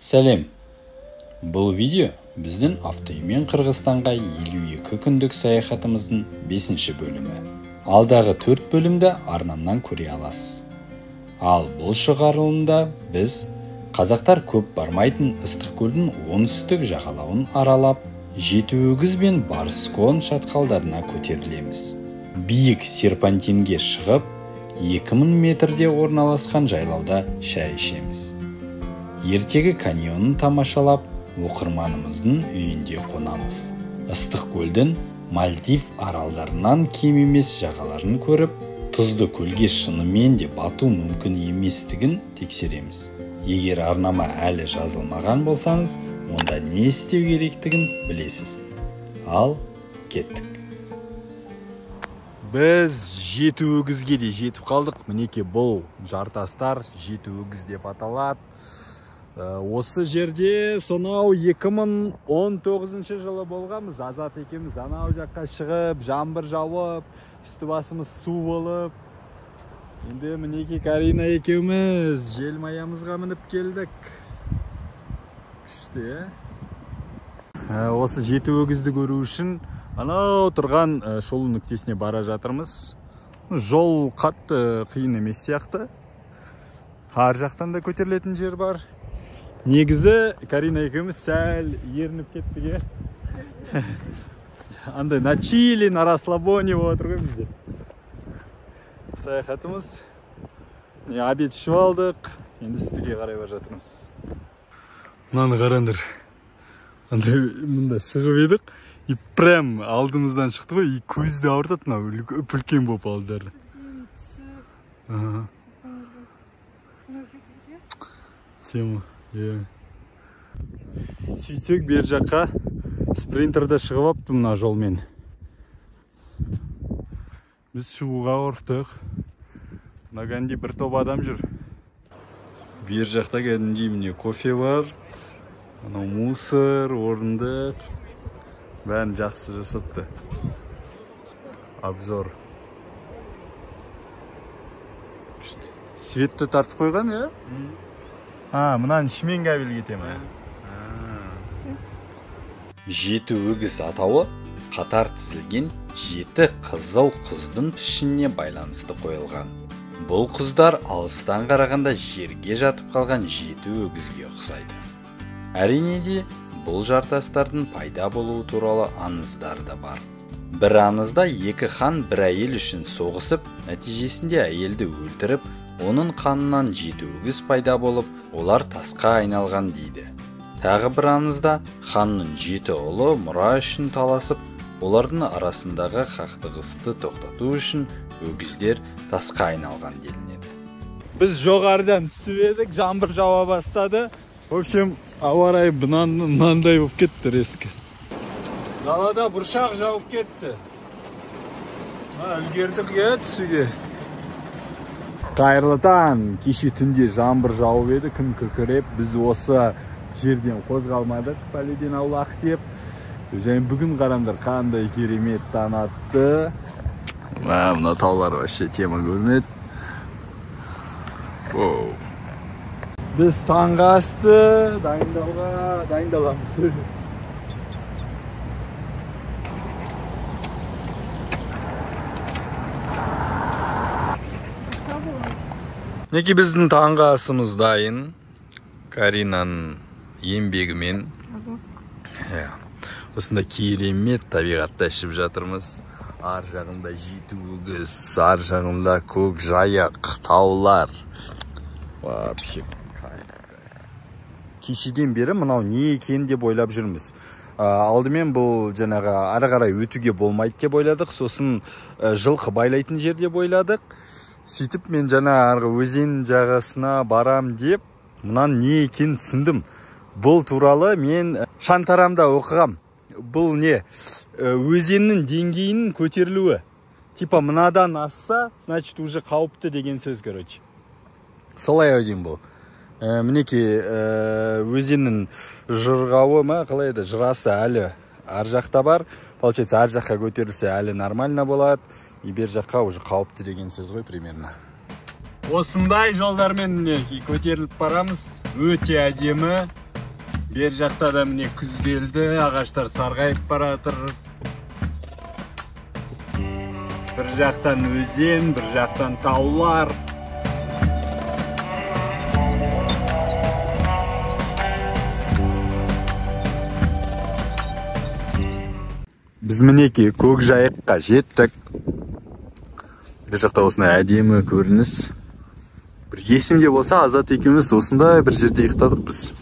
Сәлем. Бұл видео біздің автоүймен Қырғызстанға 52 күндік саяхатымыздың 5-ші бөлімі. Алдағы 4 бөлімді арнамнан көре аласыз. Ал бұл шығарылымда біз қазақтар көп бармайтын Ыстықкөлдің оңтүстік жағалауын аралап, Жетіөгіз бен Барыскон шатқалдарына көтерілеміз. Биік серпантинге шығып, 2000 метрде орналасқан жайлауда шай ішеміз. Ертегі каньонын тамашалап, оқырманымыздың үйінде қонамыз. Ыстықкөлдің Мальдив аралдарынан кем емес жағаларын көріп, тұзды көлге шынымен де бату мүмкін еместігін тексереміз. Егер арнама әлі жазылмаған болсаңыз, онда не істеу керектігін білесіз. Ал, кеттік. Біз Жетіөгізге де жетіп қалдық. Мінеке бұл жартастар Жетіөгіз деп аталады. Осы жерде сонау 2019 жылы болғанбыз. Азат екеуміз анау жаққа шығып, жаңбыр жауып, үсті басымыз су болып. Енді мінеке Карина екеуміз желмаямызға мініп келдік. Күшті, Осы Жетіөгізді көру үшін анау тұрған шолу нүктесіне бара жатырмыз. Жол қатты қиын емес сияқты. Ар жақтан да көтерілетін жер бар. Негізі Карина екеуміз сәл ерініп кеттіге. Андай на чили, на расслабоне болып отыр ғой бізде. Саяхатымыз. Обед ішіп алдық. Енді үстіге қарай бара жатырмыз. Мынаны қараңдар. Андай мұнда шығып едік. И прям алдымыздан шықты ғой. И көзді ауыртады. Үлкен болып алдыларды. Тема. Сөйтсек бер жаққа спринтерді шығып апты мына жолмен. Біз шығуға ұрықтық. Наганда бір топ адам жүр. Бер жақта кәдімгідей міне кофе бар. Анау мусор, орындық. Бәрін жақсы жасатты. Обзор. Светті тартып қойған, Мұнан ішімен кәбел кетемін. Жетіөгіз атауы қатар тізілген 7 қызыл құздың пішініне байланысты қойылған. Бұл құздар алыстан қарағанда жерге жатып қалған Жетіөгізге ұқсайды. Әрине де бұл жартастардың пайда болуы туралы аңыздар да бар. Бір аңызда 2 хан бір әйел үшін соғысып, нәтижесінде әйелді өлтіріп, оның қанынан Жетіөгіз пайда болып, олар тасқа айналған дейді. Тағы бір аңызда ханның 7 ұлы мұра үшін таласып, олардың арасындағы қақтығысты тоқтату үшін өгіздер тасқа айналған делінеді. Біз жоғарыдан түсіп едік, жаңбыр жауа бастады. В общем, ауа райы мынандай болып кетті резко. Далада бұршақ жауып кетті. Үлгердік түсуге. Қайырлы таң, кеше түнде жаңбыр жауып еді, күн күркіреп, біз осы жерден қозғалмадық, пәледен аулақ деп. Және бүгін қараңдар қандай керемет таң атты. Мына таулар вообще тема көрінеді. Біз таңғы асты, дайындаламыз. Неке біздің таңғы асымыз дайын. Каринаның еңбегімен. Осында керемет табиғатта ішіп жатырмыз. Ар жағында Жетіөгіз, ар жағында көк жайық, таулар. Вообще. Кешеден бері мынау не екен деп ойлап жүрміз. Алдымен бұл жаңағы ары қарай өтуге болмайды деп ойладық. Сосын жылқы байлайтын жер деп ойладық. Сөйтіп мен жаңа арғы өзен жағасына барам деп, мұнан не екен түсіндім. Бұл туралы мен шантарамда оқығам. Бұл не? Өзеннің деңгейінің көтерілуі. Типа мынадан асса, значит уже қауіпті деген сөз, короче. Солай өден бұл. Мінеке өзеннің жырғауы қалай еді, жырасы әлі ар жақта бар. Получается, ар жаққа көтерілсе әлі нормально болады. И бер жаққа уже қауіпті деген сөз ғой примерно. Осындай жолдармен көтеріліп барамыз. Өте әдемі. Бер жақта да міне күз келді, ағаштар сарғайып баратыр. Bir жақтан өзен, bir жақтан таулар. Біз мінеки көк жайыққа жеттік. Bir жақта осындай әдемі көрініс. Bir есімде болса, Азат екеуміз осындай бір жерде ұйықтадық біз.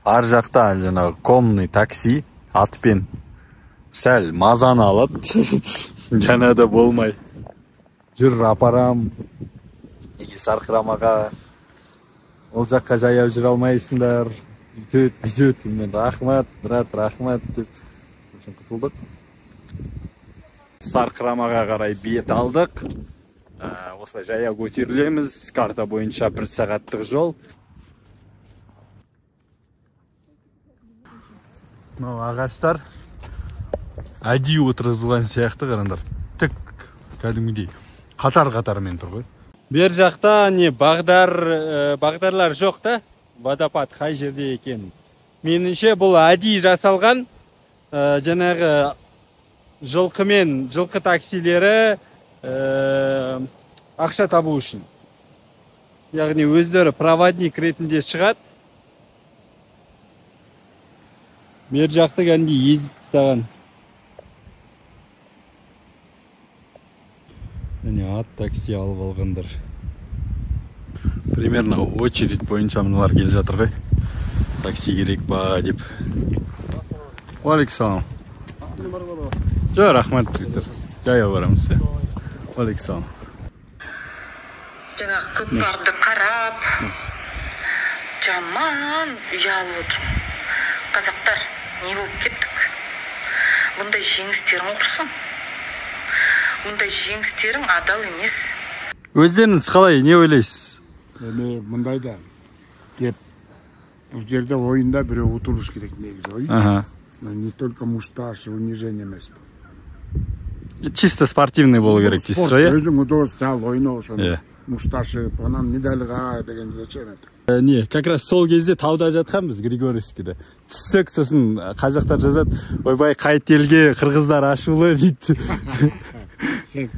Ар жақта жаңағы конный такси атпен сәл мазаны алады. Жаңа да болмай. Жүр апарам. Неге Сарқырамаға. Ол жаққа жаяу жүре алмайсыңдар. Бүйтет. Мен рахмат, брат, рахмат деп құтылдық. Сарқырамаға қарай бет алдық. Осылай жаяу көтерілеміз. Карта бойынша 1 сағаттық жол. Ағаштар әдейі отырғызылған сияқты қараңдар. Тік кәдімгідей қатар-қатармен тұр ғой. Бер жақта не бағдарлар жоқ та, водопад қай жерде екен. Меніңше бұл әдейі жасалған, жаңағы жылқы таксилері ақша табу үшін. Яғни өздері проводник ретінде шығады. Бер жақты кәдімгідей езіп тастаған. Ат такси алып алғандар. Примерно очередь бойынша мыналар келе жатыр ғой. Такси керек ба деп. Уалейкум. Жа, рахмат Твиттер. Жаяу барамыз. Уалейкум. Жаңағы көкпарды қарап, жаман ұялып отырмын. Қазақтар, не болып кеттік? Бұндай жеңістерің құрсын. Бұндай жеңістерің адал емес. Өздеріңіз қалай, не ойлайсыз? Мұндайда кеп, бұл жерде ойында біреу отыруш керек негізі ой. Не только мушташ, унижение емес. Чисто спортивный болу керек дейсіз ғой? Өзің удовольствие ойнау үшін. Мушташы, онан медальға деген зачем это? Не, как раз сол кезде тауда жатқанбыз Григорьевскийде. Түссек, сосын қазақтар жазады, ойбай қайт елге қырғыздар ашулы дейді. Сен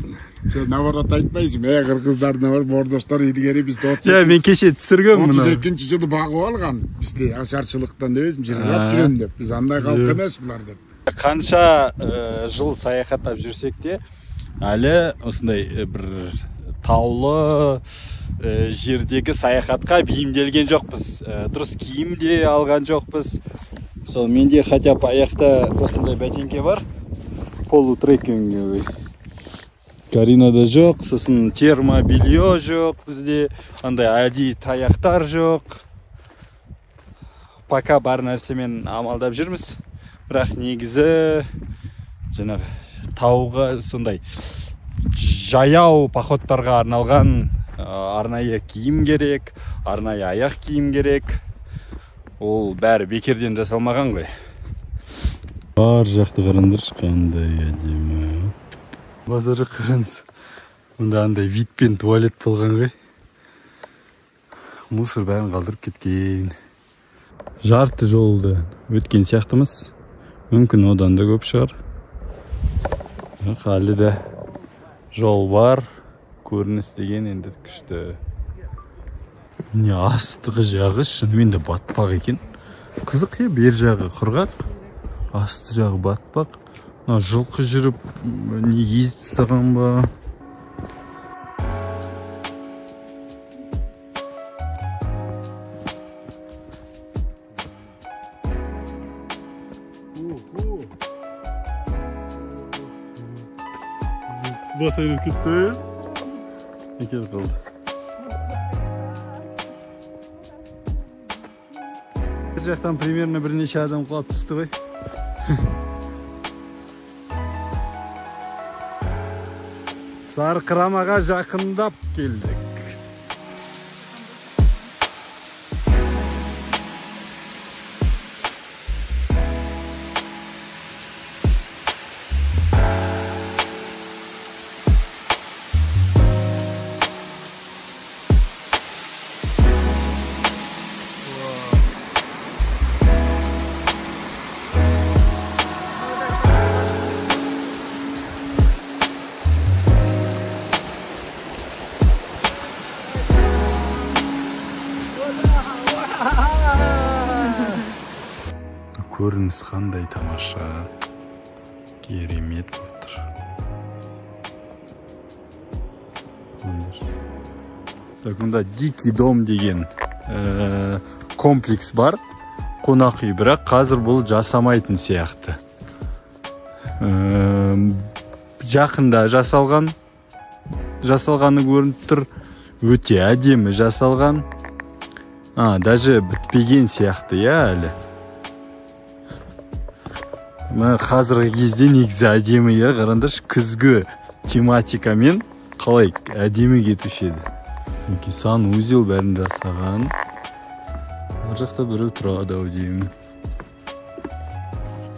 наоборот айтпайсың, қырғыздар бордоштар едігері бізді мен кеше түсіргем мұны. 32-ші жылы бағып алған бізде ашаршылықтан өзім жырғап жүрем деп. Біз андай халық емес бұлар деп. Қанша жыл саяхаттап жүрсек те, әлі осындай бір таулы жердегі саяхатқа бейімделген жоқпыз. Дұрыс киім де алған жоқпыз. Мысалы, менде хотя бы аяқта осындай бәтеңке бар. Полутрекинговый. Каринада жоқ, сосын термобелье жоқ бізде. Андай әдейі таяқтар жоқ. Пока бар нәрсемен амалдап жүрміз. Бірақ негізі жаңағы тауға сондай жаяу походтарға арналған арнайы киім керек, арнайы аяқ киім керек. Ол бәрі бекерден жасалмаған ғой. Бар жақты қараңдаршы, қандай әдемі. Базары қараңыз. Мұнда андай витпен туалет болған ғой. Мусор бәрін қалдырып кеткен. Жарты жолды өткен сияқтымыз. Мүмкін одан да көп шығар. Әлі де жол бар. Көрініс деген енді күшті. Не астығы жағы шынымен де батпақ екен. Қызық е, бер жағы құрғақ, асты жағы батпақ. Жылқы жүріп не езіп тастаған ба? Баса кетті. Екел қалды. Бір жақтан примерно бірнеше адам құлап түсті ғой. Сарқырамаға жақындап келдік. көрініс қандай тамаша. Керемет болып тұр. Так, мұнда Дикий дом деген комплекс бар. Қонақ үй, бірақ қазір бұл жасамайтын сияқты. Жақында жасалғаны көрініп тұр. Өте әдемі жасалған. Даже бітпеген сияқты, әлі. Қазіргі кезде негізі әдемі, қараңдаршы, күзгі тематикамен қалай әдемі кетуші еді. Санузел бәрін жасаған. Ар жақта біреу тұрады ау деймін.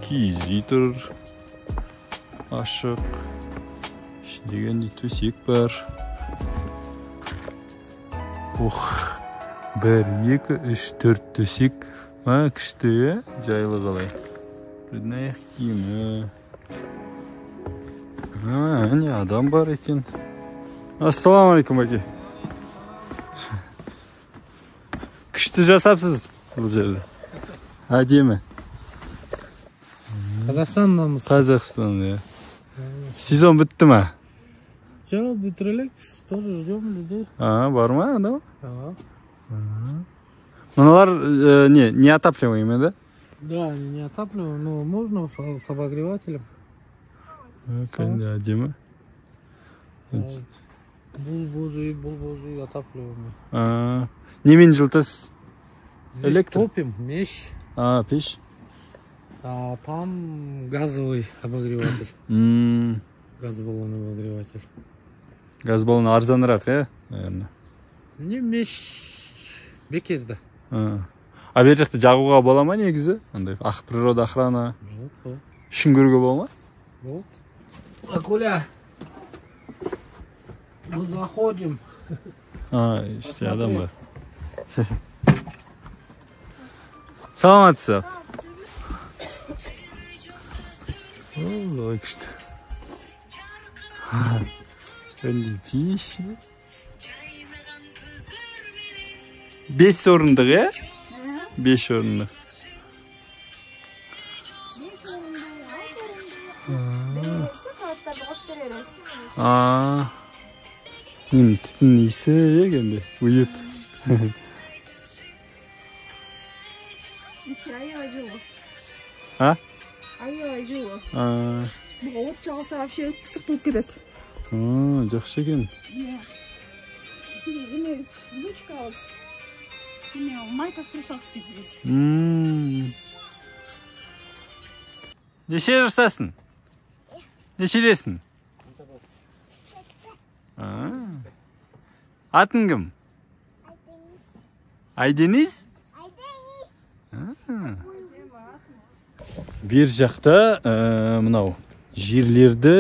Киіз үй тұр. Ашық. Ішіндегенде төсек бар. 1, 2, 3, 4 төсек. Күшті, жайлы қалай. Бірдің аяқ киімі. Не адам бар екен. Ассаламалейкум, бәке. Күшті жасапсыз бұл жерде. Әдемі. Қазақстаннанмыз. Қазақстан, сезон бітті ма? Жоқ, бітірелік. Тоже ждем людей. Бар ма, адам? Мыналар неотапливаемые, да? Да, не отапливаем, но можно с обогревателем. Әдемі. Бұл божий отапливаемый. Немен жылтас? Здесь топим, мещь. Пеш? А там газовый обогреватель. Газбаллонный обогреватель. Газбаллон арзанырақ, наверное. Не, мещь бекезді. Бер жақты жағуға бола ма негізі? Ақ природа охрана. Үшін көруге бола ма? Вот. Акуля. Мы заходим. İşte adam var. Саламатсыз. Ой, күшті. Önde piş. 5 орындық, 5 орындық. Түтін исі егенде, уют. Ай, жылы. Бұл от жағылса вообще пысық болып кетеді. Жақсы екен. Внучка вот. Майка в трусах спит здесь. Неше жастасың? Нешелесің? Атын кім? Айдениз? Бер жақта мынау жерлерді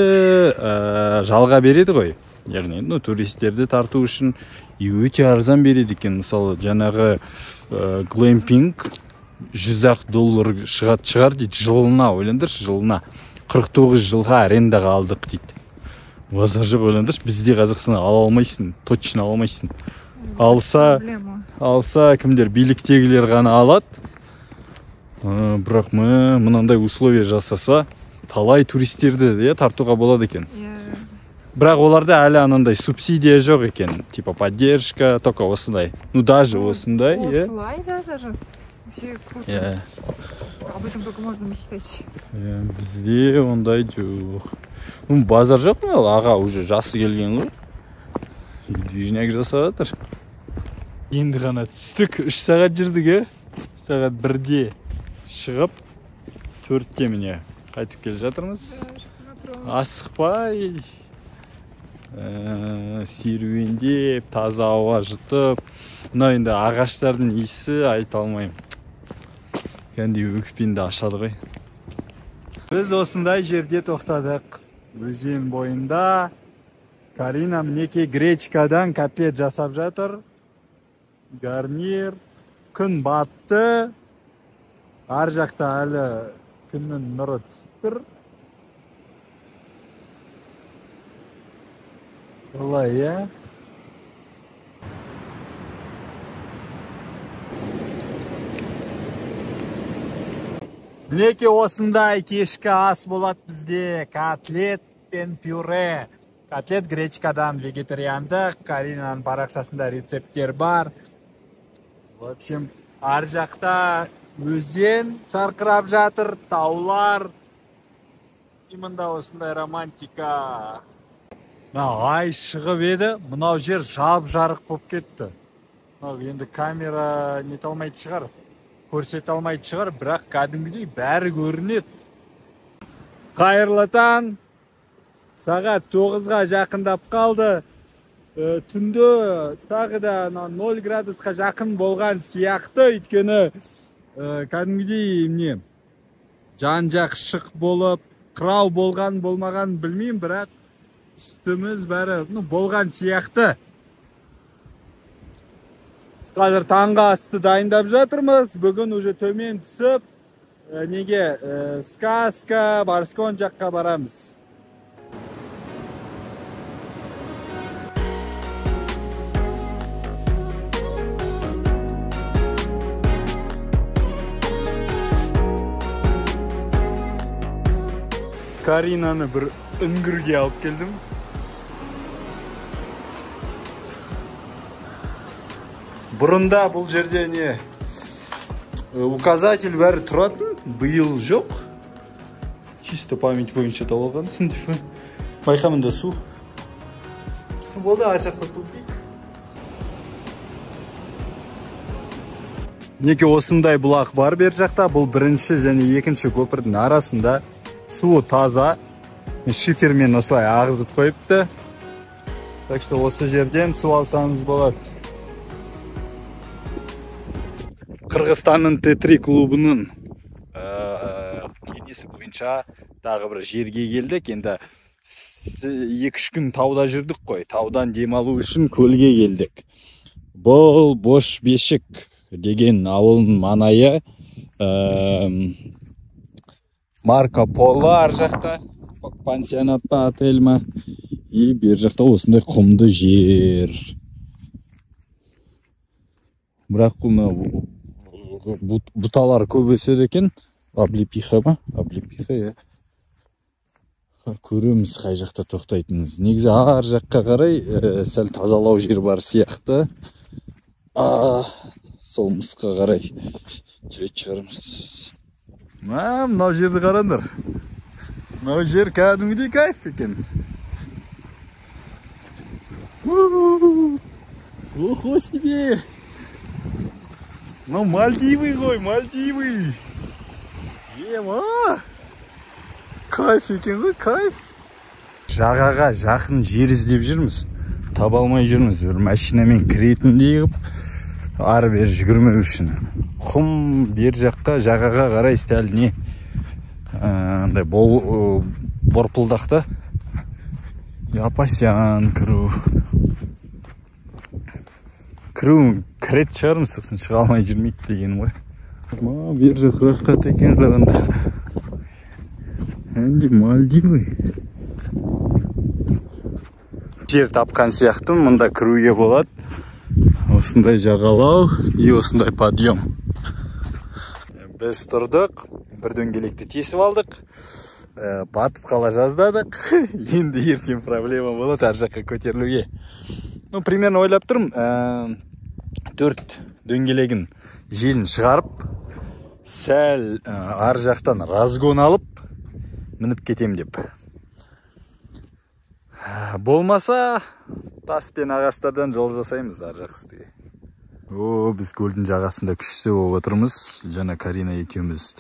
жалға береді ғой. Яғни туристерді тарту үшін өте арзан береді екен. Мысалы, жаңағы глэмпинг $100 шығар дейді. Жылына, ойландыршы, жылына 49 жылға арендаға алдық дейді. Базар жоқ, ойландыршы, бізде Қазақстан ала алмайсың, точно ала алмайсың. Алса кімдер, биліктегілер ғана алады. Бірақ мынандай условия жасаса, талай туристерді тартуға болады екен. Бірақ оларда әлі анандай субсидия жоқ екен. Типа поддержка, только осындай. Даже осындай. Осылай, да, даже. Вообще круто. Об этом только можно мечтать. Бізде ондай жоқ. Базар жоқ, аға уже жасы келген ғой. Движняк жасап жатыр. Енді ғана түстік, 3 сағат жүрдік, сағат 1-де шығып, 4-те міне қайтып келе жатырмыз. Асықпай, серуендеп, таза ауа жұтып. Мына енді ағаштардың иісі айта алмайым. Кәнде өкпенді ашады ғой. Біз осындай жерде тоқтадық. Өзен бойында. Карина мінеке гречкадан котлет жасап жатыр. Гарнир. Күн батты. Ар жақта әлі күннің нұры түсіп тұр. Олай, Мінеке осындай кешкі ас болады бізде. Котлет пен пюре. Котлет гречкадан, вегетариандық. Каринаның парақшасында рецепттер бар. В общем, ар жақта өзен сарқырап жатыр, таулар. Имында осындай романтика. Ай шығып еді, мынау жер жап-жарық болып кетті. Енді камера нете алмайды шығар, көрсете алмайды шығар, бірақ кәдімгідей бәрі көрінеді. Қайырлы таң, сағат 9-ға жақындап қалды. Түнді тағы да 0 градусқа жақын болған сияқты, өйткені кәдімгідей жан-жақ шық болып, қырау болған болмаған білмеймін, бірақ үстіміз бәрі болған сияқты. Қазір таңғы асты дайындап жатырмыз. Бүгін уже төмен түсіп, сказка, Барскон жаққа барамыз. Каринаны бір үңгірге алып келдім. Бұрында бұл жерде указатель бәрі тұратын, биыл жоқ. Чисто память бойынша табылғансын. Байқамында су. Болды, ар жақта тұлдейік. Неке осындай бұлақ бар бер жақта. Бұл бірінші және екінші көпірдің арасында. Суы таза. Шифермен осылай ағызып қойыпты. Так что осы жерден су алсаңыз болады. Қырғызстанның Т3 клубының кеңесі бойынша тағы бір жерге келдік. Енді 2-3 күн тауда жүрдік қой. Таудан демалу үшін көлге келдік. Бұл Бош Бешік деген ауылының маңайы. Марко Поло ар жақта, пансионат па, отель ма. И бер жақта осындай құмды жер. Бірақ бұталар көп өседі екен. Облепиха ма? Облепиха, көреміз қай жақта тоқтайтынымыз. Негізі ар жаққа қарай сәл тазалау жер бар сияқты. Сол мысқа қарай жүрет шығарымыз. Мынау жерді қараңдар. Мынау жер кәдімгідей кайф екен. Охо себе! Ну, Мальдивы ғой, Мальдивы. Кайф екен ғой, кайф. Жағаға жақын жер іздеп жүрміз. Таба алмай жүрміз. Бір машинамен кіретіндей қып, ары бер жүгірмеу үшін. Құм бер жаққа жағаға қарай сәл не борпылдақта. Япасян кіру. Кірет шығарым сықсын, шыға алмай жүрмейді деген ғой. Бер жақ рақат екен қарағанда. Әнде Мальдивы. Жер тапқан сияқты, мұнда кіруге болады. Осындай жағалау, и осындай подъем. Біз тұрдық, бір дөңгелекті тесіп алдық. Батып қала жаздадық. Енді ертең проблема болады ар жаққа көтерілуге. Примерно ойлап тұрмын, 4 дөңгелегін желін шығарып, сәл ар жақтан разгон алып, мініп кетем деп. Болмаса, тас пен ағаштардан жол жасаймыз ар жақыстыға. Біз көлдің жағасында күшті болып отырмыз. Жана Карина екеуміз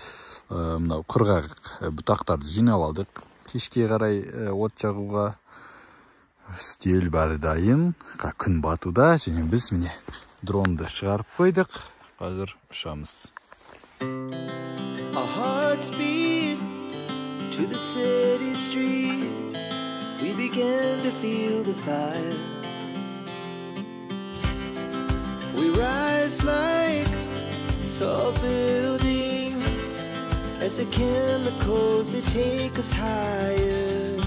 мынау құрғақ бұтақтарды жинап алдық. Кешке қарай от жағуға үстел бәрі дайын. Күн батуда, және біз міне дронды шығарып қойдық. Қазір ұшамыз. Our hearts beat to the city streets. We began to feel the fire. We rise like tall buildings as the chemicals, they take us higher.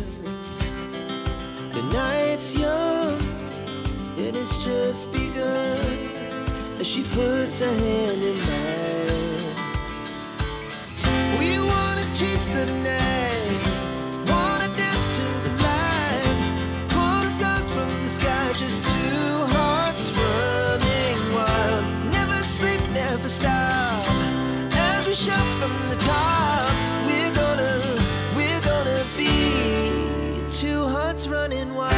The night's young and it's just begun as she puts her hand in mine. We push up from the top. We're gonna be two hearts running wild.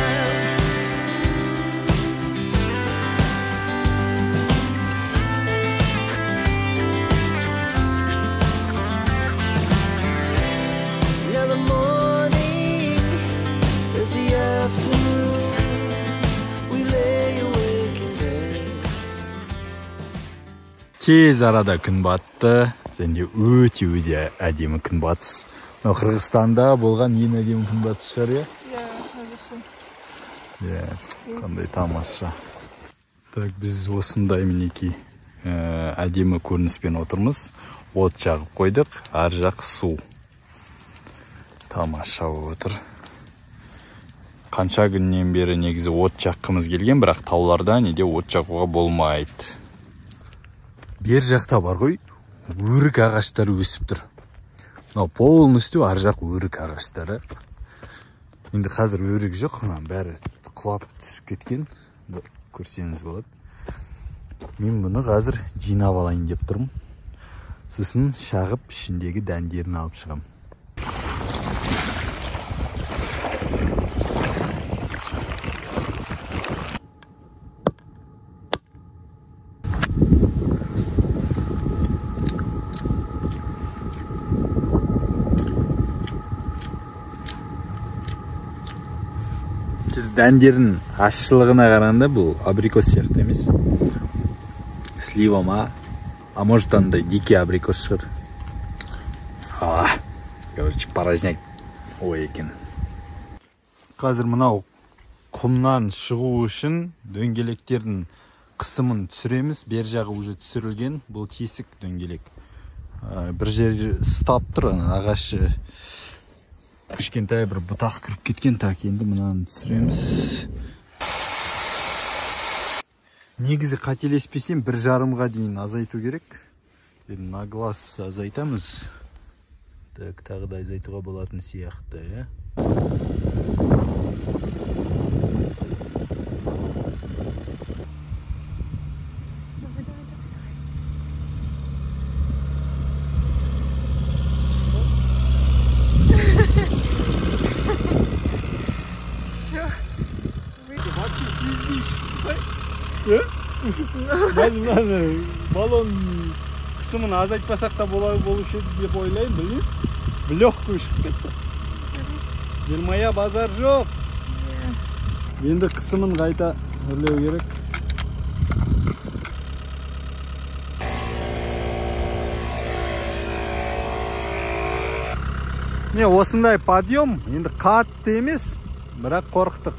Now the morning is the afternoon. We lay awake in bed. Тез арада күн батты. Және өте әдемі күн батыс. Қырғызстанда болған ең әдемі күн батыс шығар, иә? Иә, қандай тамаша. Так, біз осындай мінекей әдемі көрініспен отырмыз. От жағып қойдық, ар жақ су. Тамаша отыр. Қанша күннен бері негізі от жаққымыз келген, бірақ тауларда неде от жақуға болмайды. Бер жақта бар ғой, өрік ағаштары өсіп тұр. Полностью ар жақ өрік ағаштары. Енді қазір өрік жоқ, бәрі құлап түсіп кеткен. Көрсеңіз болады. Мен бұны қазір жинап алайын деп тұрмын. Сосын шағып ішіндегі дәндерін алып шығам. Дәндерін ашшылығына қарағанда бұл абрикос сияқты емес. Слива ма? А может андай дикий абрикос шығар. Короче, порожняк ой екен. Қазір мынау құмнан шығу үшін дөңгелектердің қысымын түсіреміз. Бер жағы уже түсірілген. Бұл тесік дөңгелек. Бір жер стап тұр, ағашы кішкентай бір бұтақ кіріп кеткен. Так, енді мынаны түсіреміз. Негізі қателеспесем 1,5-ға дейін азайту керек. На глаз азайтамыз. Так, тағы да азайтуға болатын сияқты, иә? Балон қысымын азайтпасақ та болушы еді деп ойлаймын, білмеймін. Легкий шығып кетті. Елмая базар жоқ. Енді қысымын қайта үрлеу керек. Не, осындай подъем, енді қатты емес, бірақ қорықтық.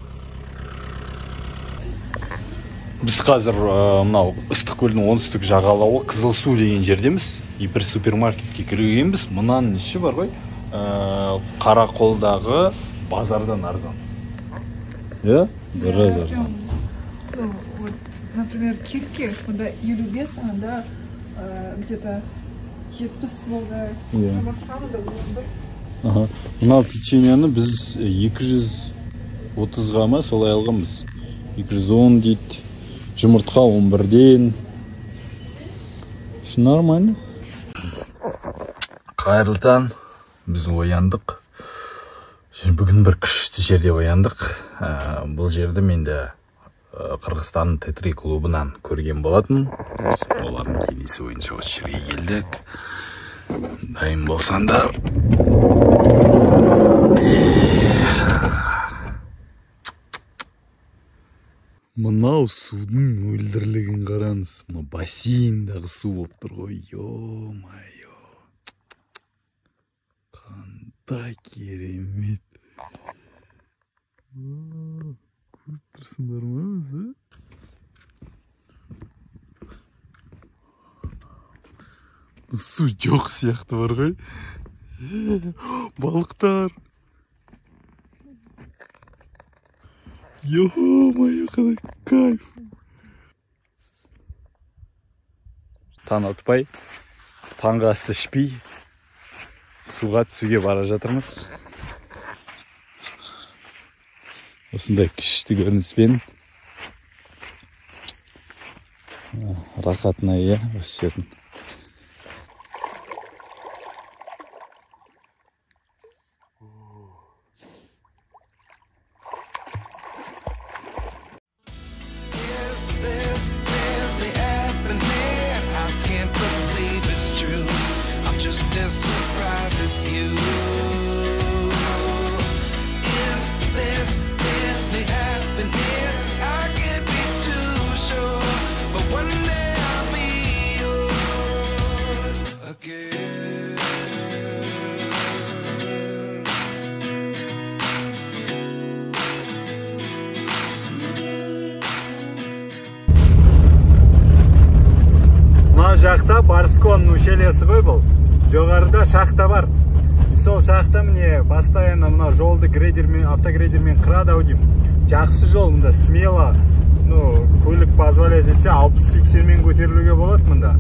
Біз қазір мынау Ыстықкөлдің оңтүстік жағалауы Қызылсу деген жердеміз. Бір супермаркетке кіргенбіз. Мұнан іші бар ғой, Қарақолдағы базардан арзан. Иә? Біраз арзан. Вот, например, кирки, куда елу-бес, анда где-то 70 болды. Мынау печеньені біз 230-ға ма солай алғанбыз. 210 дейді. Жұмыртқа 11-ден. Шын нормально. Қайырлы, біз ояндық. Бүгін бір күшті жерде ояндық. Бұл жерді менде Қырғызстанның Т3 клубынан көрген болатын. Олардың кеңесі бойынша осы жерге келдік. Дайын болсаңдар. Мынау судың өлдірлігін қараңыз. Мына бассейндағы су болып тұр ғой. Ё-майо. Қандай керемет. Көріп тұрсыңдар ма өзі? Су жоқ сияқты бар ғой. Балықтар. Ё-майо, қандай кайф. Таң атпай, таңғы асты ішпей, суға түсуге бара жатырмыз. Осындай күшті көрініспен. Рақатына, иә, осы жердің. just as surprised as you. Is this really happening? I can't be too sure, but one day I'll be yours again. Мына жақта Барскон ущельесі ғой бұл. Жоғарыда шахта бар. Сол шахта міне постоянно мына жолды автогрейдермен қырады-ау деймін. Жақсы жол мында смело, көлік позволяет етсе 60-80-мен көтерілуге болады мында.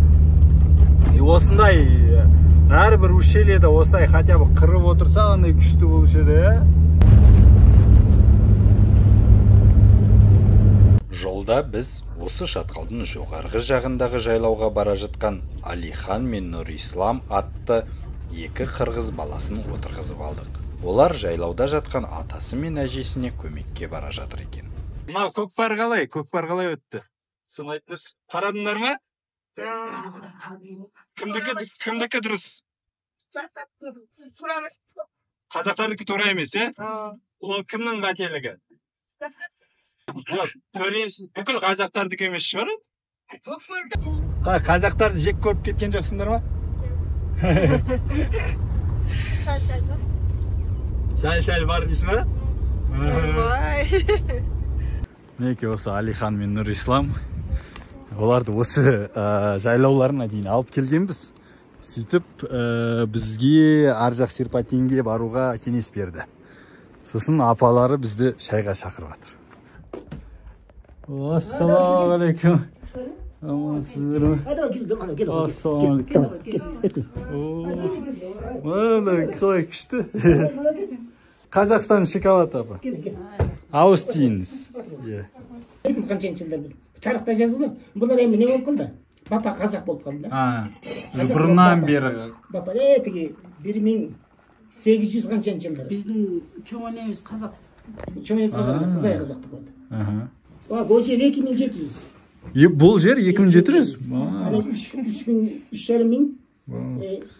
Осындай әрбір ущельеде осылай хотя бы қырып отырса андай күшті болушы еді. Жолда біз осы шатқалдың жоғарғы жағындағы жайлауға бара жатқан Алихан мен Нұрислам атты екі қырғыз баласын отырғызып алдық. Олар жайлауда жатқан атасы мен әжесіне көмекке бара жатыр екен. Мынау көкпар қалай өтті? Сын айтыңызшы. Қарадыңдар ма? Кімдікі дұрыс? Қазақтардікі тура емес, е? Ол кімнің қателігі? Бүкіл қазақтардікі емес шығар? Қазақтарды жек көріп кеткен жоқсыңдар ма? Сәл бар дейсің ма? Мінекей осы Алихан мен Нұрислам. Оларды осы жайлауларына дейін алып келгенбіз. Сөйтіп бізге Аржақ Серпатинге баруға кеңес берді. Сосын апалары бізді шайға шақырып жатыр. Ассалаумағалейкум. Амансыздар ма? Ассалаумағалейкум. Қалай күшті. Қазақстан шоколад апа. Ауыз тиіңіз. Есім қаншайын жылдар білді. Тарихта жазылды. Бұлар әмі не болып қалды? Папа қазақ болып қалды. Бұрыннан бері. Папа теге 1800 қаншайын жылдар. Біздің чоң әнеміз қазақ. Чоң әнеміз қазақ, қызай қазақты болды. Бұл жер 2700. Бұл жер 2700? 3,5 мың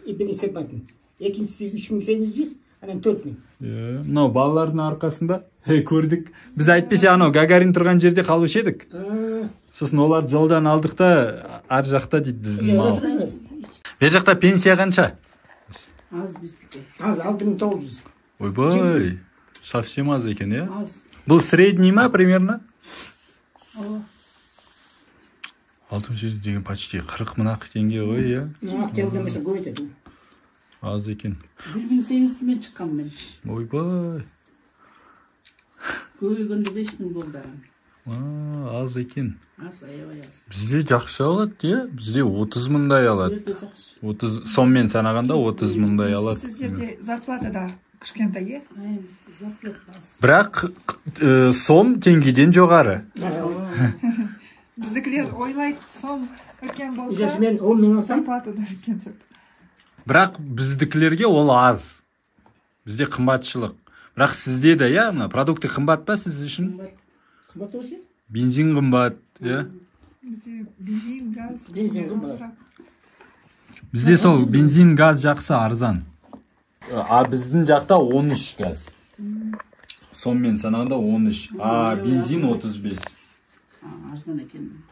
бірінші серпантын. Екіншісі 3800, анан 4000. Мынау балалардың арқасында көрдік. Біз айтпесе анау Гагарин тұрған жерде қалушы едік. Сосын оларды жолдан алдық та ар жақта дейді біздің мал. Бер жақта пенсия қанша? Аз біздікі. Аз 6900. Ойбай, совсем аз екен, е? Бұл средний ма примерно? 600 деген почти 40 мыңақ теңге ғой, е? Ақтеудемесі көп етеді. Аз екен. 1800 мен шыққан мен. Ойбай. Көйгенде 5000 болды. Аз екен. Аз, аябай аз. Бізде жақсы алады, е? Бізде 30 мыңдай алады. Сонмен санағанда 30 мыңдай алады. Сіздерде зарплата да кішкентай, е? Бірақ сом теңгеден жоғары. Біздікілер ойлайды, сом үлкен болса, мен 10 мың алсам, зарплата да үлкен деп. Бірақ біздікілерге ол аз. Бізде қымбатшылық. Бірақ сізде де, я, продукты қымбат па сіз үшін? Қымбат осы? Бензин қымбат, я? Бізде бензин, газ, Бізде сол бензин, газ жақсы арзан. А біздің жақта 13 газ. Сонмен санағанда 13. А бензин 35. Арзан екен.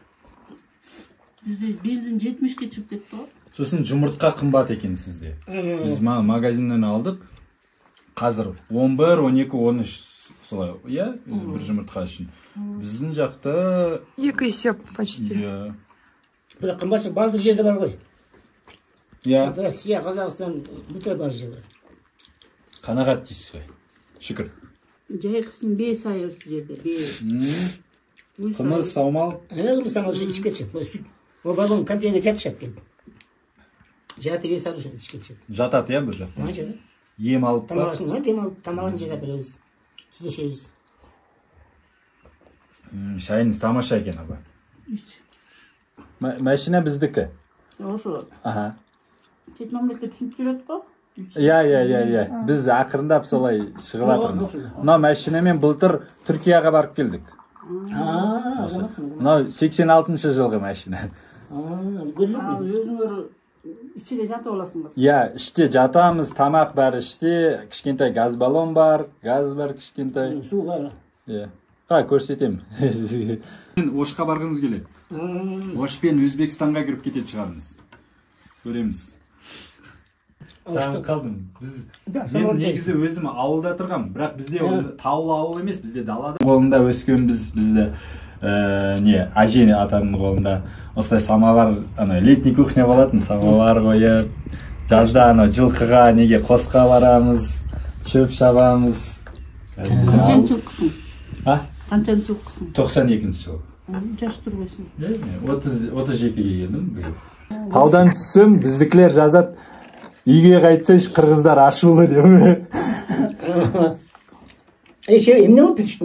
Бізде бензин 70-ке шығып кетті ғой. Сосын жұмыртқа қымбат екен сізде. Біз магазиннен алдық. Қазір 11, 12, 13 солай, я? Бір жұмыртқа үшін. Біздің жақта... 2 есеп почти. Бірақ қымбатшы барлық жерде бар ғой. Россия, Қазақстан, бүкіл бар жерде. Қанағат дейсіз ғой. Шүкір. Жайқысын 5 ай осы жерде. Қымыз, саумал. Қымыз, саумал ішіп кетші. Ол балон контейнер жатыр шап келді. Жатыр ес алушы ішіп кетші. Жатады, я бір жақта? Жатыр. Ем алып ба? Тамағын жезап береміз. Сүт ішеміз. Шайыңыз тамаша екен, аба. Машина біздікі? Ошо. Аха. Шет мемлекет түсініп жүреді қой? Я. Біз ақырындап солай шығып жатырмыз. Мына машинамен былтыр Түркияға барып келдік. Мына 86 жылғы машина. Өзіңір Ичиде жатып аласыңдар. Иә, іште жатамыз, тамақ бәрі іште, кішкентай газ баллон бар, газ бар кішкентай. Су бар. Иә. Көрсетем. Ошқа барғымыз келеді. Ошпен Өзбекстанға кіріп кететін шығармыз. Көреміз. Саған қалдым. Мен негізі өзім ауылда тұрғам, бірақ бізде таулы ауыл емес, бізде далада. Қолында өскенбіз, бізде әже атаның қолында осылай самовар, летний кухня болатын, самовар қойып, жазда жылқыға неге қосқа барамыз, шөп шабамыз. Қанчанчы жылқысың? Қанчанчы жылқысың? 92-ші жыл. Жаш тұрбайсың. 32-ге келдім. Таудан түссем, біздікілер жазат, үйге қайтсайш қырғыздар ашулы деп. Эмне болуп кетишти?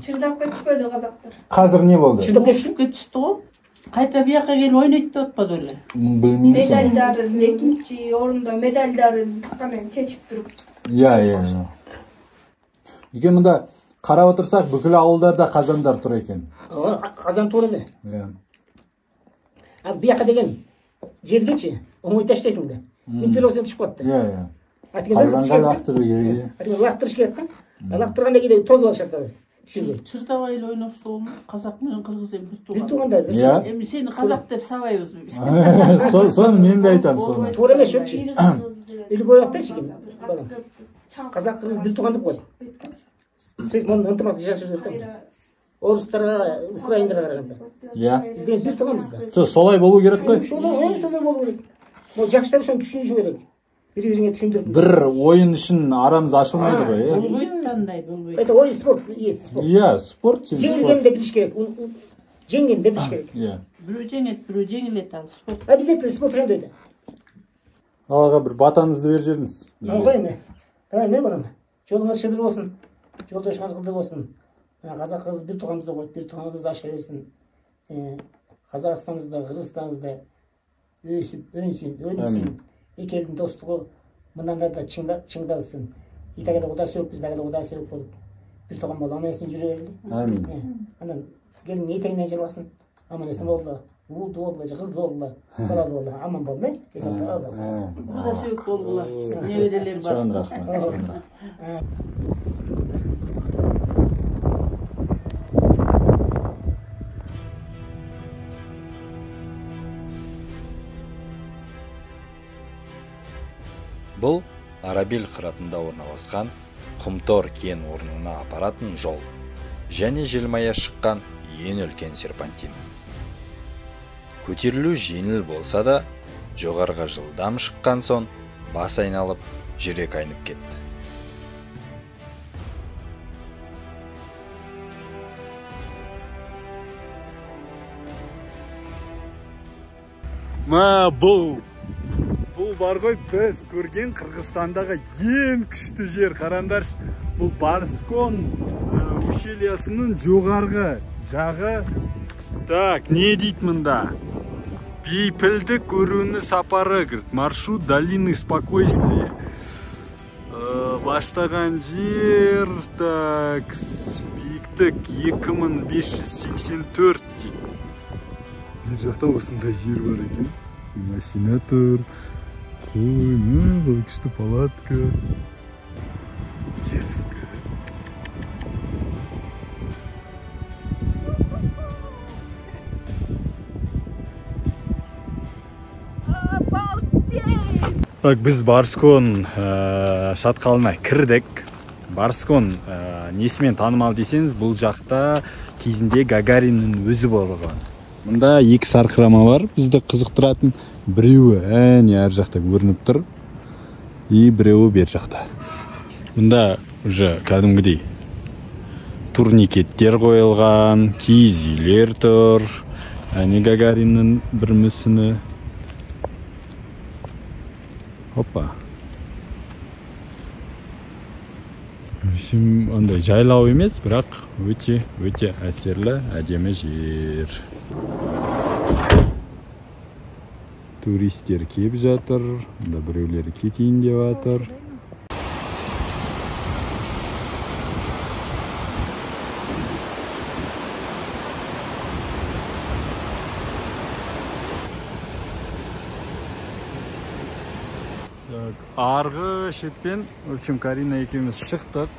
Чырдап кетишпейди казактар. Қазір не болды? Чырдап кетишти го. Кайта бияка келип ойнойт деп атпады эле. Билмейм. Медальдарын, экинчи орунда медальдарын таканен чечип туруп. Иә. Үйге мында қарап отырсақ, бүкіл ауылдарда қазандар тұр екен. Қазан тур эме? Ал бияка деген жергечи оңой таштайсың да. Интеросен түшүп калат да. Иә. Қазанға лақтыру керек. Лақтырыш керек да. Лақтырганда кийде тоз болушат да. Түшүргө. Чырдабай эле ойношсо болмок. Казак менен кыргыз эми бир тууганда. Эми сени казак деп сабайбыз биз. Соны мен де айтам соны. Туура эмес өчү. Илбой актачы экен. Казак кыргыз бир тууган деп коет. Сөз монун ынтымак жашашып жүрөт. Орустарга, украиндарга караганда. Иә. Бизден бир тууганбыз да. Солай болу керек қой. Солай болу керек. Могу жаштар ошону түшүнүшү керек. Бири-бириңе түшүндүрүп. Бир ойын үшін арамыз ашылмайды ғой, э? Болбойт андай, болбойт. Это ой спорт, есть спорт. Иә, спорт. Жеңилгенде билиш керек. Жеңгенде билиш керек. Иә. Бирөө жеңет, бирөө жеңилет ал спорт. Обязательно спорт жөндөйдү. Алга бир батаңызды берип жериңиз. Алга эме. Эме барам. Жолуңар шыдыр болсун. Жолдошуңар кылды болсун. Казак кыз бир тууганыбызды койуп, бир тууганыбыз аша берсин. Казакстаныбызда, Кыргызстаныбызда өсүп, өнүсүн. Эки элдин достугу мындан да чыңдалсын. Итагада Кудай сөөк, биздагы да Кудай сөөк болуп, бир тууган болуп, аман эсен жүрө берели. Амин. Анан келин этегинен жыласын. Аман эсен болду. Уулду болду, кызды болду, балалы болду. Аман болду, эсен болду. Кудай сөөк болгула. Небеделер бар. Чоң рахмат. Бұл Арабел қыратында орналасқан Құмтор кен орнына апаратын жол және желмая шыққан ең үлкен серпантин. Көтерілу жеңіл болса да, жоғарға жылдам шыққан соң бас айналып, жүрек айнып кетті. Бұл бар ғой біз көрген Қырғызстандағы ең күшті жер. Қараңдаршы, бұл Барскон ущельясының жоғарғы жағы. Так, не дейді мында? Бейпілдік көріні сапары, маршрут долины спокойствия. Баштаған жер, так, биіктік 2584 дейді. Мен жақта осындай жер бар екен. Машина тұр. Ой, күшті палатка. Дерзко. Так, біз Барскон шатқалына кірдік. Барскон несімен танымал десеңіз, бұл жақта кезінде Гагариннің өзі болған. Мұнда екі сарқырама бар, бізді қызықтыратын. Біреуі әне әр жақта көрініп тұр, и біреуі бер жақта. Мұнда уже кәдімгідей турникеттер қойылған, киіз үйлер тұр. Әне Гагариннің бір мүсіні. Опа. Ондай жайлау емес, бірақ өте әсерлі, әдемі жер. Туристер кеп жатыр, да біреулері кетейін деп жатыр. Арғы шетпен, в общем, Карина екеуміз шықтық.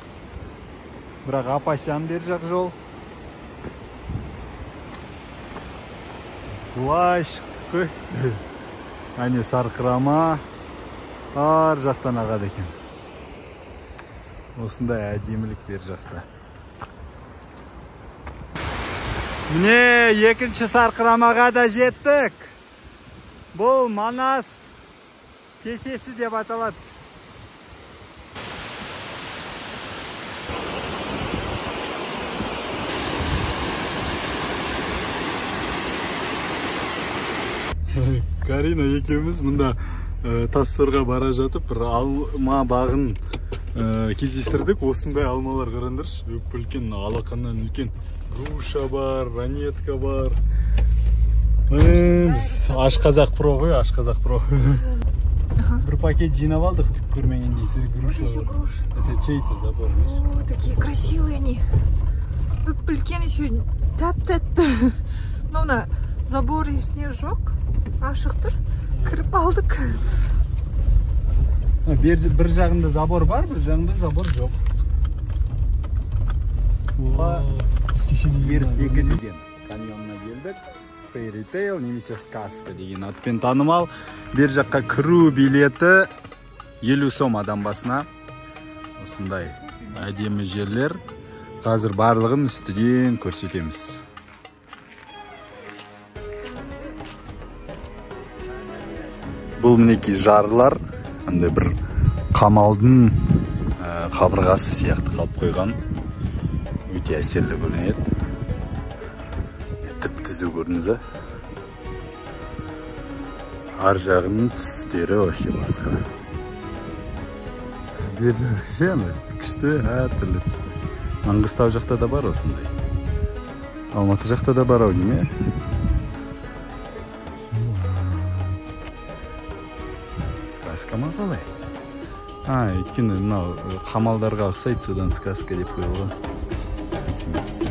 Бірақ апасян бер жақ жол. Бұлай шықтық қой. Әне сарқырама ар жақтан ағады екен. Осындай әдемілік бер жақта. Міне, екінші сарқырамаға да жеттік. Бұл Манас кесесі деп аталады. Карина екеуміз мұнда Тассорға бара жатып, бір алма бағын кездестірдік. Осындай алмалар қараңдаршы. Үлкен алақаннан үлкен груша бар, ранетка бар. Ашқазақ про ғой, Ашқазақ про. Бір пакет жинап алдық, түк көрмегендей. Груша бар. Это чей-то забор. О, такие красивые они. Үлкен еще тәп-тәтті. Ну, на забор есіне жоқ. Ашықтыр. Кіріп алдық. Бір жағында забор бар, бір жағында забор жоқ. Ертегі деген каньонына келдік. Fairy Tail немесе сказка деген атпен танымал. Бер жаққа кіру билеті 50 сом адам басына. Осындай әдемі жерлер. Қазір барлығын үстіден көрсетеміз. Бұл мінеки жарлар, андай бір қамалдың қабырғасы сияқты қалып қойған. Өте әсерлі көрінеді. Тіп-тізу көрдіңіз, ар жағының түстері вообще басқа. Бер жағы жаны күшті, әр түрлі түсті. Маңғыстау жақта да бар осындай. Алматы жақта да бар ау неме? Сказка ма қалай? Өйткені мынау қамалдарға ұқсайды, содан сказка деп қойылған. Есіме түсті.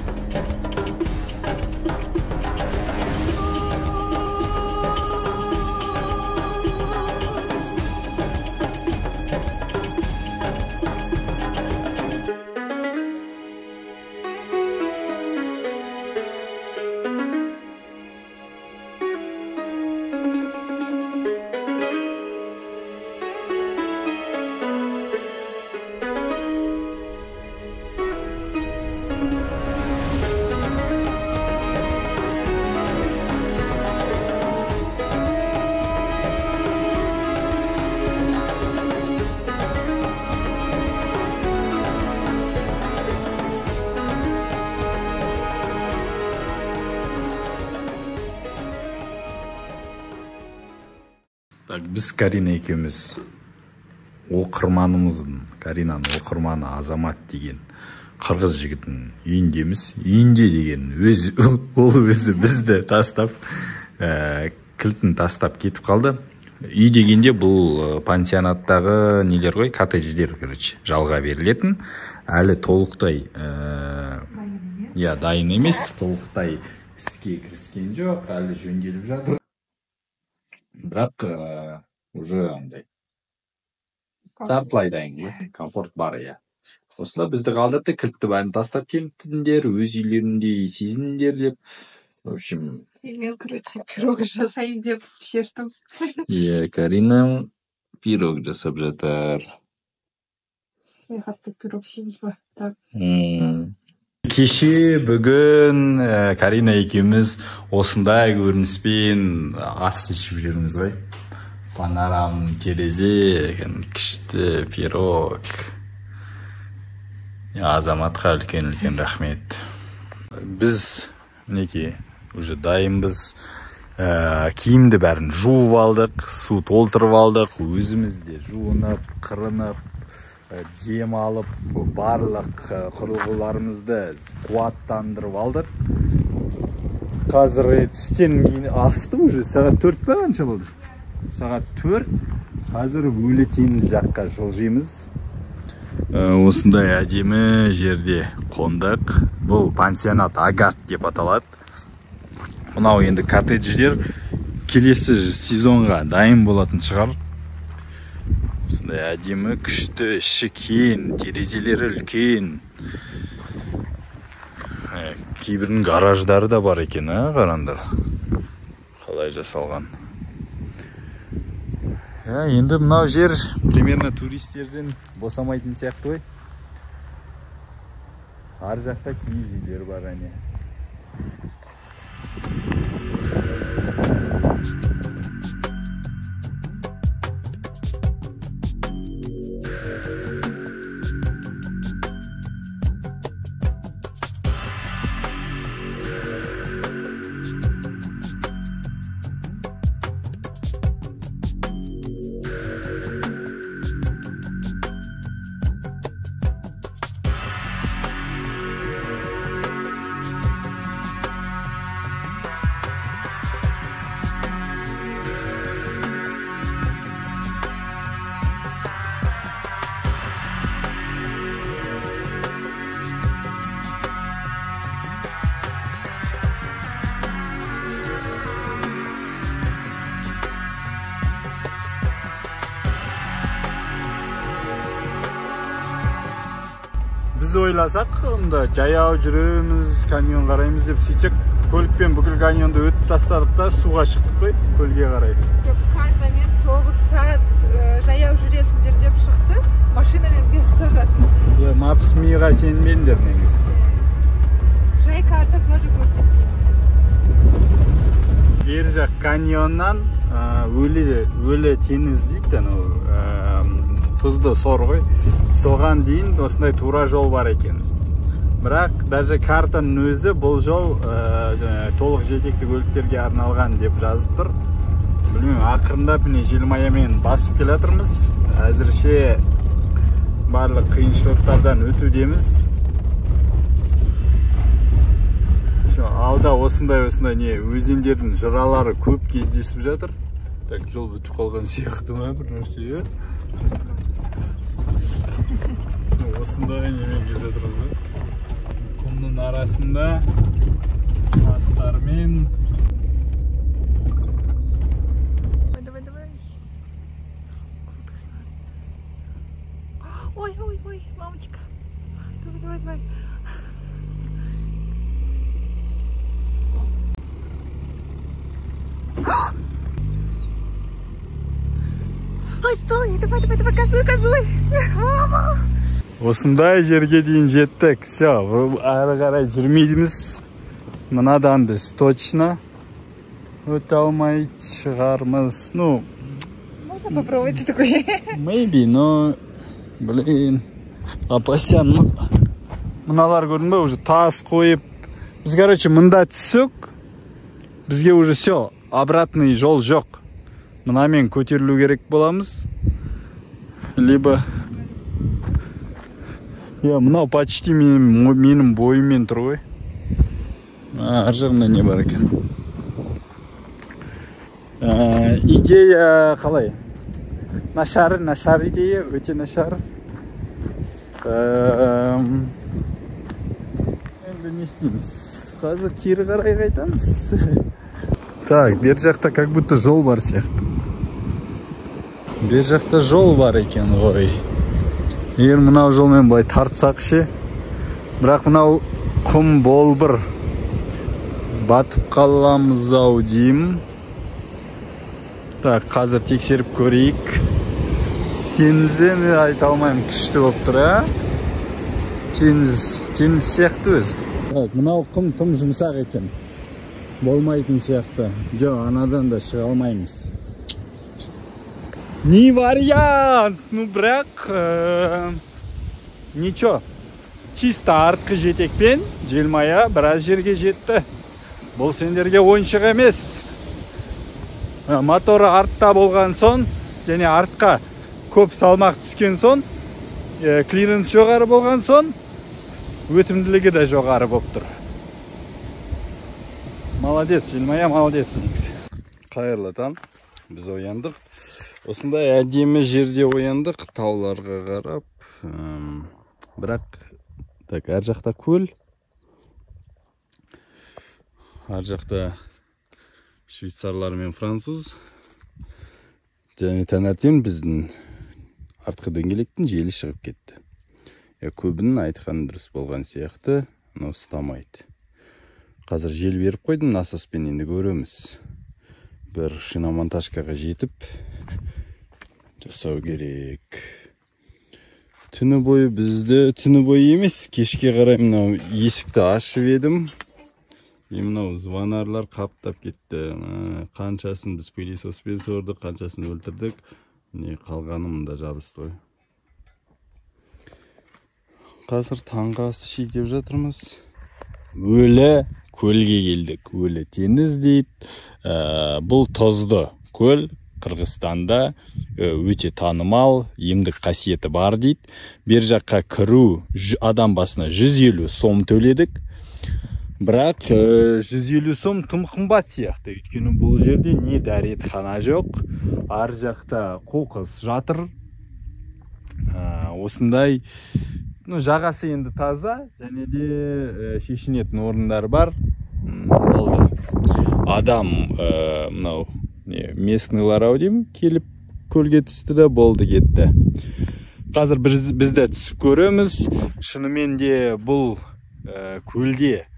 Біз Карина екеуміз оқырманымыздың, Каринаның оқырманы Азамат деген қырғыз жігітінің үйіндеміз. Үйінде деген ол өзі бізді тастап, кілтін тастап кетіп қалды. Үй дегенде бұл пансионаттағы нелер ғой, коттедждер, жалға берілетін. Әлі толықтай дайын емес, толықтай іске кіріскен жоқ, әлі жөнделіп жатыр. Бірақ уже андай жартылай дайын, комфорт бар. Осылай бізді қалдырды, кілтті бәрін тастап келдіңдер, өз үйлерінде сезініңдер деп. В общем, мен, короче, пирог жасайын деп шештім. Карина пирог жасап жатыр. Саяхатты пирог жейміз ба? Так. Кеше бүгін Карина екеуміз осындай көрініспен ас ішіп жүрміз ғой. Панорам терезе, күшті пирог. Азаматқа үлкен рахмет. Біз мінеки уже дайынбыз. Киімді бәрін жуып алдық, су толтырып алдық, өзімізде жуынып, қырынып, дем алып, барлық құрылғыларымызды қуаттандырып алдық. Қазір түстен асты уже, сағат 4 па қанша болды? Сағат 4. Қазір өлетеміз жаққа жылжимыз. Осындай әдемі жерде қондық. Бұл пансионат Агат деп аталады. Мынау енді коттедждер келесі сезонға дайын болатын шығар. осындай әдемі, күшті, іші кең, терезелері үлкен. Кейбірінің гараждары да бар екен, қараңдар. Қалай жасалған. Енді мынау жер примерно туристерден босамайтын сияқты ғой. Ар жақта киіз үйлер бар әне. Біз ойласақ, онда жаяу жүреміз, каньон қараймыз деп сөйтсек, көлікпен бүкіл каньонды өтіп тастадық та суға шықтық қой, көлге қарай. Картамен 9 сағат жаяу жүресіңдер деп шықты, машинамен 5 сағат. Мапс миға сенбеңдер негіз. Жай карта тоже көрсетпейді. Бер жақ каньоннан өлі теңіз дейді, тұзды сор ғой. Соған дейін осындай тура жол бар екен. Бірақ даже картаның өзі бұл жол толық жетекті көліктерге арналған деп жазып тұр. Білмеймін, ақырындап желмаямен басып келе жатырмыз. Әзірше барлық қиыншылықтардан өтудеміз. Алда осындай не өзендердің жыралары көп кездесіп жатыр. Так, жол бүтіп қалған сияқты ма бір нәрсе? Осындай немен келе жатырмыз. Құмның арасында тастармен. Давай. Ой, мамочка. Давай. Ой, стой, давай, газуй. Мама. Осындай жерге дейін жеттік. Все, ары қарай жүрмейміз. Мынадан біз точно өте алмай шығармыз. Можно попробовать такой? Maybe, но, блин, опасен. Мыналар көрдің бе, уже тас қойып. Біз, короче, мында түссек, бізге уже все, обратный жол жоқ. Мынамен көтерілу керек боламыз. Либо... мынау почти менің бойыммен тұр ғой. Ар жағында не бар екен. Идея қалай? Нашар идея, өте нашар. Енді не істейміз? Қазір кері қарай қайтамыз. Так, бер жақта как будто жол бар сияқты. Бер жақта жол бар екен ғой. Егер мынау жолмен былай тартсақ ше, бірақ мынау құм болбыр. Батып қаламыз ау деймін. Так, қазір тексеріп көрейік. Теңізде мен айта алмаймын, күшті болып тұр, Теңіз сияқты өзі. Так, мынау құм тым жұмсақ екен. Болмайтын сияқты. Жоқ, анадан да шыға алмаймыз. Не вариант, бірақ ничего. Чисто артқы жетекпен желмая біраз жерге жетті. Бұл сендерге ойыншық емес. Моторы артта болған сон, және артқа көп салмақ түскен сон, клиренс жоғары болған сон, өтімділігі де жоғары болып тұр. Молодец, желмая, молодец. Қайырлы таң, біз ояндық. Осындай әдемі жерде ояндық, тауларға қарап. Бірақ, әр жақта көл. Ар жақта швейцарлар мен француз. Және таңертең біздің артқы дөңгелектің желі шығып кетті. Көбінің айтқаны дұрыс болған сияқты, но ұстамайды. Қазір жел беріп қойдым, насоспен енді көреміз. Бір шиномонтажкаға жетіп жасау керек. Түні бойы бізді, түні бойы емес, кешке қарай мынау есікті ашып едім. Мынау звонарлар қаптап кетті. Қаншасын біз пылесоспен сордық, қаншасын өлтірдік. Не қалғаны мында жабысты ғой. Қазір таңғы ас ішейік деп жатырмыз. Өлі көлге келдік. Өлі теңіз дейді. Бұл тұзды көл. Қырғызстанда өте танымал, емдік қасиеті бар дейді. Бер жаққа кіру адам басына 150 сом төледік. Бірақ 150 сом тым қымбат сияқты. Өйткені бұл жерде не дәретхана жоқ, ар жақта қоқыс жатыр. Осындай жағасы енді таза, және де шешінетін орындар бар. Адам мынау местныйлар ау деймін, келіп көлге түсті да болды кетті. Қазір бізді түсіп көреміз. Шынымен де бұл көлде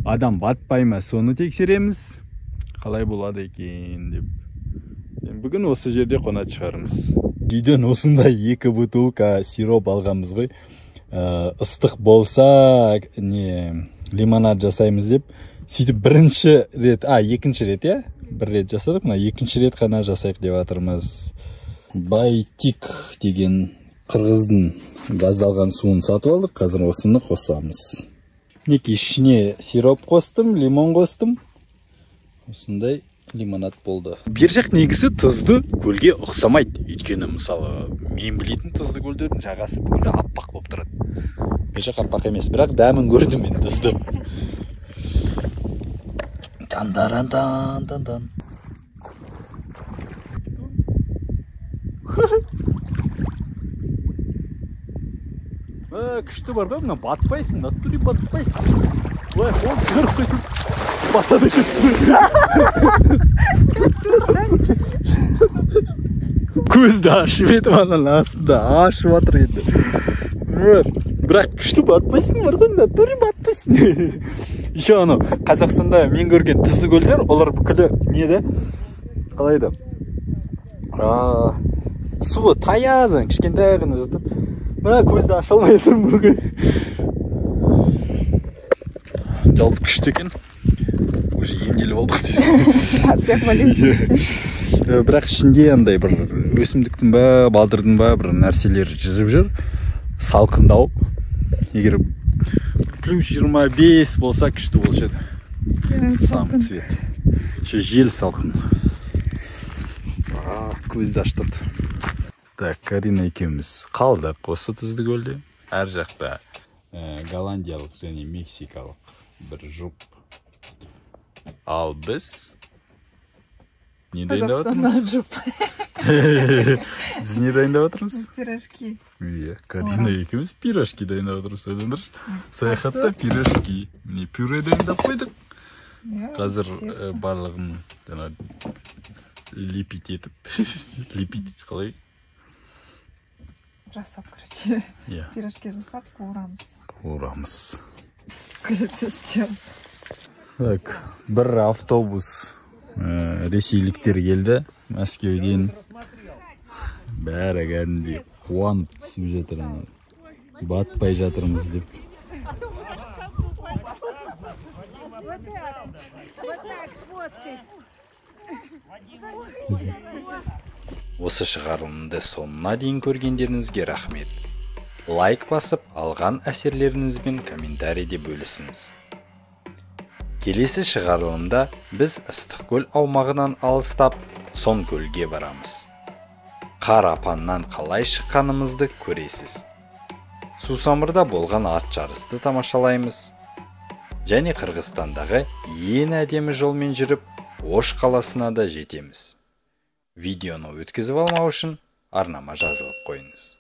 адам батпай ма, соны тексереміз. Қалай болады екен деп. Бүгін осы жерде қонат шығарымыз. Үйден осындай 2 бутылка сироп алғанбыз ғой. Ыстық болса лимонад жасаймыз деп. Сөйтіп бірінші рет, екінші рет, бір рет жасадық, екінші рет қана жасайық деп жатырмыз. Байтик деген қырғыздың газдалған суын сатып алдық, қазір осыны қосамыз. Неке ішіне сироп қостым, лимон қостым. Осындай лимонад болды. Бер жақ негізі тұзды көлге ұқсамайды. Өйткені мысалы мен білетін тұзды көлдердің жағасы бүкілі аппақ болып тұрады. Бер жақ аппақ емес, бірақ дәмін көрдім мен тұзды. Дан-дан-дан-дан-дан. Күшті бар ғой, мына батпайсың, натуре батпайсың. Ой, қол шығарып қойсын. Батады көзді ашып етіп, ананың астында ашып атыр еді. Бірақ күшті батпайсың бар ғой, натуре батпайсың. Еще анау Қазақстанда мен көрген тұзды көлдер, олар бүкілі неді? Қалайды? Суы таязың, кішкентай ғана жатыр. Көзді аша алмай отырмын бүгін. Жалпы күшті екен. Уже емделіп болдық дейсің. Бірақ ішінде андай бір өсімдіктің ба, балдырдың ба бір нәрселер жүзіп жүр. Салқындау. Егер плюс 25 болса күшті болшы еді. Самый цвет. Жел салқын. Көзді аштырды. Так, Карина екеуміз қалдық осы тұзды көлде. Әр жақта голландиялық және мексикалық бір жұп. Ал біз не дайындап отырмыз? Біз не дайындап отырмыз? Пирожки. Карина екеуміз пирожки дайындап отырмыз. Ойландыршы. Саяхатта пирожки. Міне пюре дайындап қойдық. Қазір барлығын лепить етіп. Лепить қалай? Жасап, короче. Пирожки жасап, қуырамыз. Так, бір автобус ресейліктер келді Мәскеуден. Бәрі кәдімгідей қуанып түсіп жатыр, батпай жатырмыз деп. Осы шығарылымды соңына дейін көргендеріңізге рахмет. Лайк басып, алған әсерлеріңізбен комментарийде бөлісіңіз. Келесі шығарылымда біз Ыстықкөл аумағынан алыстап, Сонкөлге барамыз. Қар апаннан қалай шыққанымызды көресіз. Сусамырда болған ат жарысты тамашалаймыз. Және Қырғызстандағы ең әдемі жолмен жүріп, Ош қаласына да жетеміз. Видеоны өткізіп алмау үшін арнама жазылып қойыңыз.